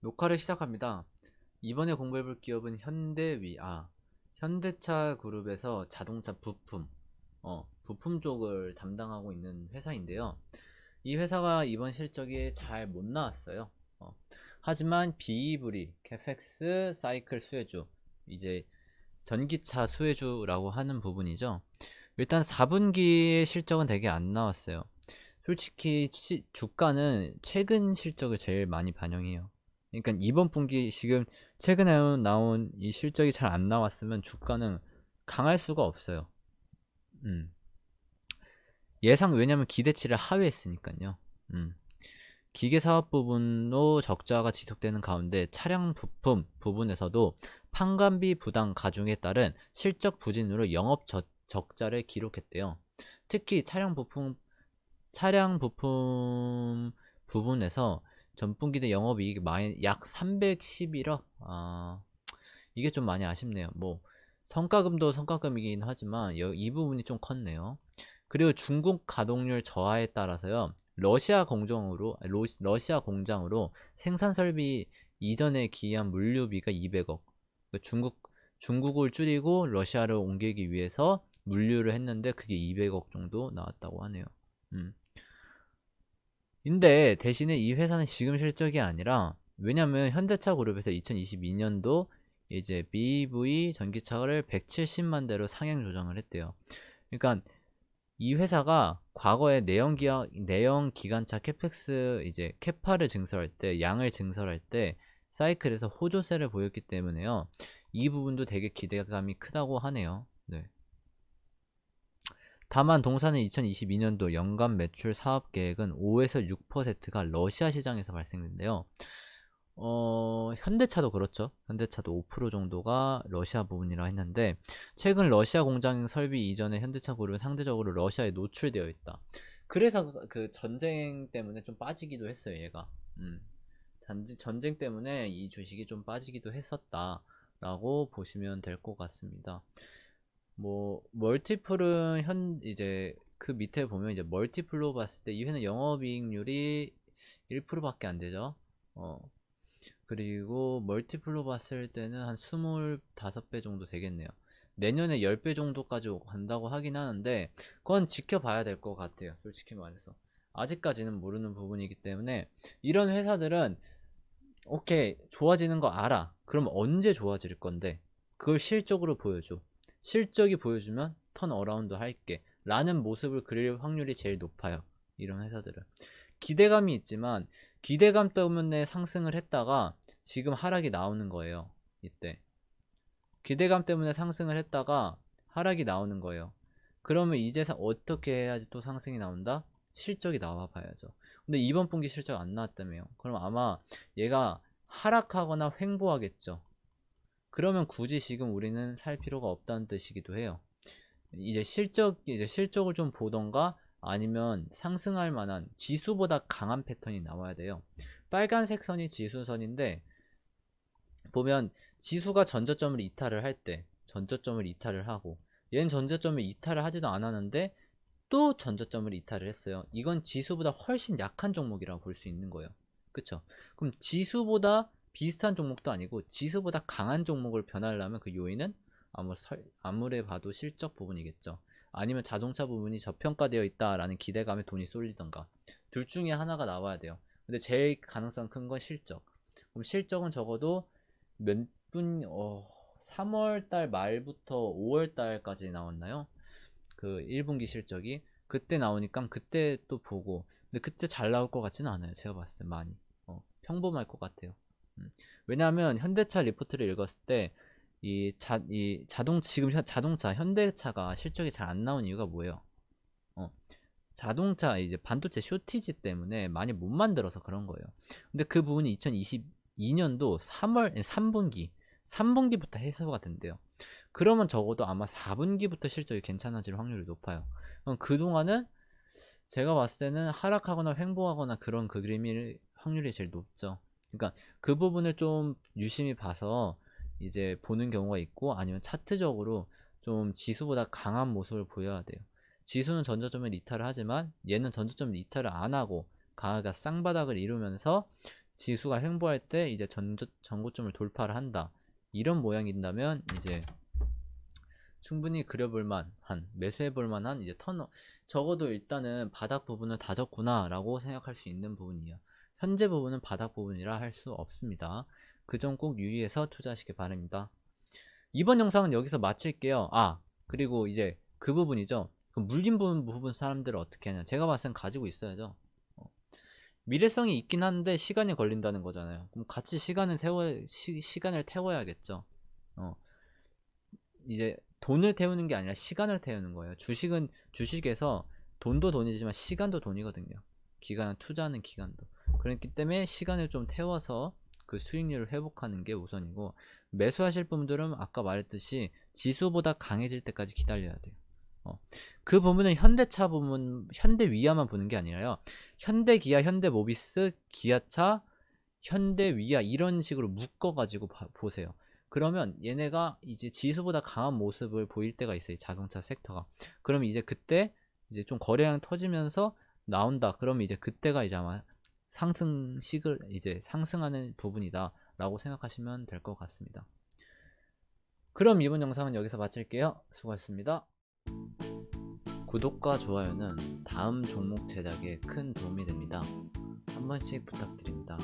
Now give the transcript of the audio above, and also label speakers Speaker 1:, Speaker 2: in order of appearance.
Speaker 1: 녹화를 시작합니다. 이번에 공부해볼 기업은 현대차 그룹에서 자동차 부품 쪽을 담당하고 있는 회사인데요. 이 회사가 이번 실적이 잘 못 나왔어요. 어, 하지만 비이브리, 캐펙스, 사이클 수혜주, 이제 전기차 수혜주라고 하는 부분이죠. 일단 4분기의 실적은 되게 안 나왔어요. 솔직히 주가는 최근 실적을 제일 많이 반영해요. 그러니까 이번 분기 지금 최근에 나온 이 실적이 잘 안 나왔으면 주가는 강할 수가 없어요. 음. 왜냐면 기대치를 하회했으니까요. 음. 기계 사업 부분도 적자가 지속되는 가운데 차량 부품 부분에서도 판관비 부담 가중에 따른 실적 부진으로 적자를 기록했대요. 특히 차량 부품 부분에서 전분기 대 영업이익이 약 311억. 이게 좀 많이 아쉽네요. 뭐 성과금도 성과금이긴 하지만 이 부분이 좀 컸네요. 그리고 중국 가동률 저하에 따라서요, 러시아 공장으로 생산 설비 이전에 기여한 물류비가 200억. 중국을 줄이고 러시아를 옮기기 위해서 물류를 했는데 그게 200억 정도 나왔다고 하네요. 음. 근데 대신에 이 회사는 지금 실적이 아니라, 왜냐면 현대차 그룹에서 2022년도 이제 BEV 전기차를 170만 대로 상향 조정을 했대요. 그러니까 이 회사가 과거에 내연 기관차 캐펙스 이제 캐파를 증설할 때, 양을 증설할 때 사이클에서 호조세를 보였기 때문에요. 이 부분도 되게 기대감이 크다고 하네요. 네. 다만 동사는 2022년도 연간 매출 사업 계획은 5에서 6%가 러시아 시장에서 발생된대요. 현대차도 그렇죠. 현대차도 5% 정도가 러시아 부분이라 했는데, 최근 러시아 공장 설비 이전에 현대차 그룹은 상대적으로 러시아에 노출되어 있다. 그래서 그 전쟁 때문에 좀 빠지기도 했어요, 얘가. 전쟁 때문에 이 주식이 좀 빠지기도 했었다라고 보시면 될 것 같습니다. 뭐 멀티플은 이제 그 밑에 보면 이제 멀티플로 봤을 때 이 회는 영업이익률이 1%밖에 안 되죠. 어 그리고 멀티플로 봤을 때는 한 25배 정도 되겠네요. 내년에 10배 정도까지 간다고 하긴 하는데 그건 지켜봐야 될 것 같아요. 솔직히 말해서 아직까지는 모르는 부분이기 때문에, 이런 회사들은 오케이, 좋아지는 거 알아. 그럼 언제 좋아질 건데 그걸 실적으로 보여줘. 실적이 보여주면 턴 어라운드 할게 라는 모습을 그릴 확률이 제일 높아요, 이런 회사들은. 기대감이 있지만 기대감 때문에 상승을 했다가 지금 하락이 나오는 거예요. 이때 기대감 때문에 상승을 했다가 하락이 나오는 거예요. 그러면 이제 어떻게 해야지 또 상승이 나온다? 실적이 나와 봐야죠. 근데 이번 분기 실적 안 나왔다며요. 그럼 아마 얘가 하락하거나 횡보하겠죠. 그러면 굳이 지금 우리는 살 필요가 없다는 뜻이기도 해요. 이제 실적을 좀 보던가, 아니면 상승할 만한 지수보다 강한 패턴이 나와야 돼요. 빨간색 선이 지수선인데, 보면 지수가 전저점을 이탈을 할 때 전저점을 이탈을 하고, 얘는 전저점을 이탈을 하지도 않았는데 또 전저점을 이탈을 했어요. 이건 지수보다 훨씬 약한 종목이라고 볼 수 있는 거예요. 그쵸? 그럼 지수보다 비슷한 종목도 아니고 지수보다 강한 종목을 변하려면 그 요인은 아무리 봐도 실적 부분이겠죠. 아니면 자동차 부분이 저평가되어 있다라는 기대감에 돈이 쏠리던가, 둘 중에 하나가 나와야 돼요. 근데 제일 가능성 큰 건 실적. 그럼 실적은 적어도 몇 분, 3월달 말부터 5월달까지 나왔나요? 그 1분기 실적이 그때 나오니까 그때 또 보고. 근데 그때 잘 나올 것 같지는 않아요. 제가 봤을 때 많이 평범할 것 같아요. 왜냐하면 현대차 리포트를 읽었을 때 자동차 현대차가 실적이 잘 안 나온 이유가 뭐예요? 어, 자동차 이제 반도체 쇼티지 때문에 많이 못 만들어서 그런 거예요. 근데 그 부분이 2022년도 3분기부터 해소가 된대요. 그러면 적어도 아마 4분기부터 실적이 괜찮아질 확률이 높아요. 그럼 그동안은 제가 봤을 때는 하락하거나 횡보하거나 그런 그림일 확률이 제일 높죠. 그러니까 그 부분을 좀 유심히 봐서 이제 보는 경우가 있고, 아니면 차트적으로 좀 지수보다 강한 모습을 보여야 돼요. 지수는 전저점을 이탈을 하지만 얘는 전저점을 이탈을 안 하고 가가 쌍바닥을 이루면서 지수가 횡보할 때 이제 전고점을 돌파를 한다. 이런 모양인다면 이제 충분히 그려볼 만한, 매수해볼 만한 이제 적어도 일단은 바닥 부분을 다졌구나 라고 생각할 수 있는 부분이에요. 현재 부분은 바닥 부분이라 할 수 없습니다. 그 점 꼭 유의해서 투자하시기 바랍니다. 이번 영상은 여기서 마칠게요. 그리고 이제 그 부분이죠. 그 물린 부분 사람들을 어떻게 하냐. 제가 봤을 땐 가지고 있어야죠. 미래성이 있긴 한데 시간이 걸린다는 거잖아요. 그럼 같이 시간을 태워야겠죠. 이제 돈을 태우는 게 아니라 시간을 태우는 거예요. 주식에서 돈도 돈이지만 시간도 돈이거든요. 투자하는 기간도. 그렇기 때문에 시간을 좀 태워서 그 수익률을 회복하는 게 우선이고, 매수하실 분들은 아까 말했듯이 지수보다 강해질 때까지 기다려야 돼요. 그 부분은 현대차 부분, 현대위아만 보는 게 아니라요. 현대기아, 현대모비스, 기아차, 현대위아 이런 식으로 묶어가지고 보세요. 그러면 얘네가 이제 지수보다 강한 모습을 보일 때가 있어요. 자동차 섹터가. 그러면 이제 그때 이제 좀 거래량 터지면서 나온다. 그러면 이제 그때가 이제 아마 이제 상승하는 부분이다 라고 생각하시면 될 것 같습니다. 그럼 이번 영상은 여기서 마칠게요. 수고하셨습니다. 구독과 좋아요는 다음 종목 제작에 큰 도움이 됩니다. 한 번씩 부탁드립니다.